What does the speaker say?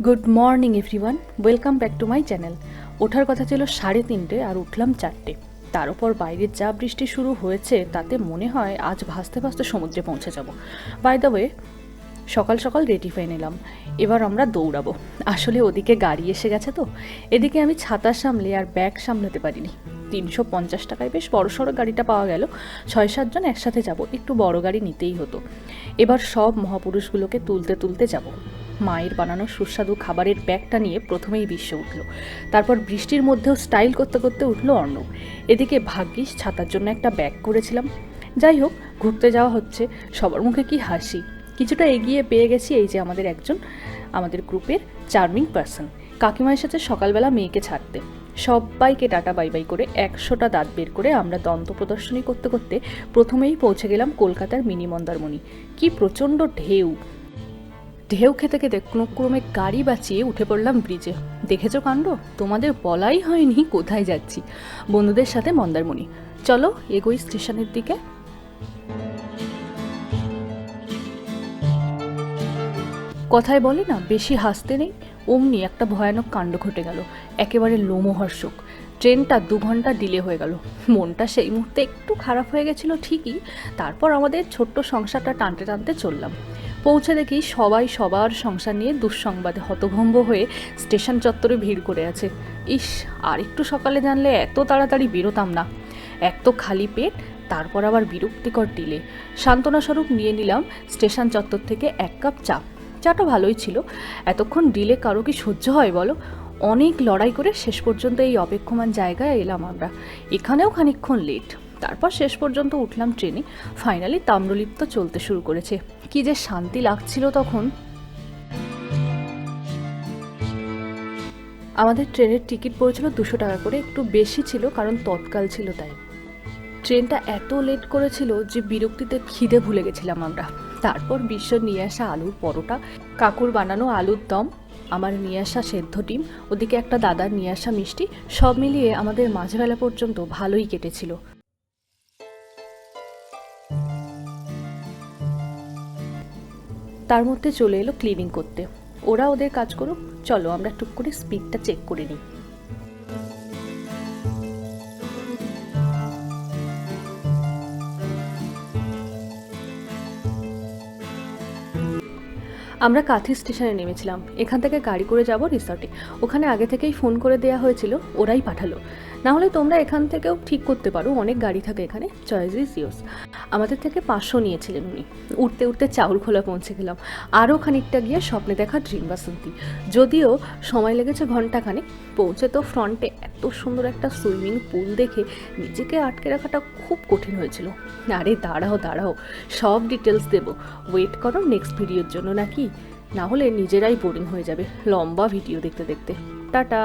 Good morning everyone, welcome back to my channel. ওঠার কথা ছিল 3:30 আর উঠলাম 4টে। তার উপর বাইরের যা বৃষ্টি শুরু হয়েছে তাতে মনে হয় আজ ভাসতে ভাসতে সমুদ্রে পৌঁছে যাব। বাই দ্য ওয়ে, সকাল সকাল রেডি হয়ে নিলাম, এবার আমরা দৌড়াবো। আসলে ওদিকে গাড়ি এসে গেছে তো, এদিকে আমি ছাতা সামলে আর ব্যাগ সামলাতে পারিনি। 350 টাকায় বেশ বড়সড় গাড়িটা পাওয়া গেল। 6-7 জন একসাথে যাব, একটু বড় গাড়ি নিতেই হতো। এবার সব মহাপুরুষগুলোকে তুলতে তুলতে যাব। মায়ের বানানো সুস্বাদু খাবারের ব্যাগটা নিয়ে প্রথমেই বিশ্ব উঠল, তারপর বৃষ্টির মধ্যেও স্টাইল করতে করতে উঠল অর্ণব। এদিকে ভাগ্যিস ছাতার জন্য একটা ব্যাগ করেছিলাম। যাই হোক, ঘুরতে যাওয়া হচ্ছে, সবার মুখে কি হাসি। কিছুটা এগিয়ে পেয়ে গেছি এই যে আমাদের গ্রুপের চার্মিং পার্সন। কাকিমা এসেছে সকালবেলা মেয়েকে ছাড়তে। সবাইকে টাটা বাই বাই করে 100টা দাঁত বের করে আমরা দন্ত প্রদর্শনী করতে করতে প্রথমেই পৌঁছে গেলাম কলকাতার মিনি মন্দারমণি। কি প্রচণ্ড ঢেউ! ঢেউ খেতে খেতে কোনোক্রমে গাড়ি বাঁচিয়ে উঠে পড়লাম ব্রিজে। দেখেছো কাণ্ড? তোমাদের বলাই হয়নি কোথায় যাচ্ছি। বন্ধুদের সাথে মন্দারমণি। চলো এগোই স্টেশনের দিকে। কথায় বলে না, বেশি হাসতে নেই। অমনি একটা ভয়ানক কাণ্ড ঘটে গেল, একেবারে লোমহর্ষক। ট্রেনটা 2 ঘন্টা ডিলে হয়ে গেল। মনটা সেই মুহূর্তে একটু খারাপ হয়ে গেছিল ঠিকই, তারপর আমাদের ছোট্ট সংসারটা টানতে টানতে চললাম। পৌঁছে দেখি সবাই সবার সংসার নিয়ে দুঃসংবাদে হতভম্ব হয়ে স্টেশন চত্বরে ভিড় করে আছে। ইস, আর একটু সকালে জানলে এত তাড়াতাড়ি বেরোতাম না। এক তো খালি পেট, তারপর আবার বিরক্তিকর ডিলে। সান্ত্বনাস্বরূপ নিয়ে নিলাম স্টেশন চত্বর থেকে 1 কাপ চা। চাটা ভালোই ছিল। এতক্ষণ ডিলে কারো কি সহ্য হয় বলো? অনেক লড়াই করে শেষ পর্যন্ত এই অপেক্ষমান জায়গায় এলাম আমরা। এখানেও খানিকক্ষণ লেট, তারপর শেষ পর্যন্ত উঠলাম ট্রেনে। ফাইনালি তাম্রলিপ্ত চলতে শুরু করেছে। কি যে শান্তি লাগছিল তখন। আমাদের ট্রেনের টিকিট পড়েছিল 200 টাকা করে, একটু বেশি ছিল কারণ তৎকাল ছিল তাই। ট্রেনটা এত লেট করেছিল যে বিরক্তিতে খিদে ভুলে গেছিলাম আমরা। তারপর বিশ্ব নিয়ে আসা আলুর পরোটা, কাকুর বানানো আলুর দম, আমার নিয়ে আসা সেদ্ধ ডিম, ওদিকে একটা দাদার নিয়ে আসা মিষ্টি, সব মিলিয়ে আমাদের মাঝবেলা পর্যন্ত ভালোই কেটেছিল। তার মধ্যে চলে এলো ক্লিনিং করতে। ওরা ওদের কাজ করুক, চলো আমরা টুক করে স্পিডটা চেক করে নিই। আমরা কাঁথি স্টেশনে নেমেছিলাম। এখান থেকে গাড়ি করে যাব রিসর্টে। ওখানে আগে থেকেই ফোন করে দেওয়া হয়েছিল, ওরাই পাঠালো। না হলে তোমরা এখান থেকেও ঠিক করতে পারো, অনেক গাড়ি থাকে এখানে, চয়েস ইজ ইয়োর্স। আমাদের থেকে 500 নিয়েছিলেন উনি। উঠতে উঠতে চাউলখোলা পৌঁছে গেলাম। আরও খানিকটা গিয়ে স্বপ্নে দেখা ড্রিম বাসন্তী। যদিও সময় লেগেছে ঘন্টাখানেক। পৌঁছে তো ফ্রন্টে এত সুন্দর একটা সুইমিং পুল দেখে নিজেকে আটকে রাখাটা খুব কঠিন হয়েছিল। আরে দাঁড়াও দাঁড়াও, সব ডিটেলস দেবো, ওয়েট করো নেক্সট ভিডিওর জন্য, নাকি না হলে নিজেরাই বোরিং হয়ে যাবে লম্বা ভিডিও দেখতে দেখতে। টাটা।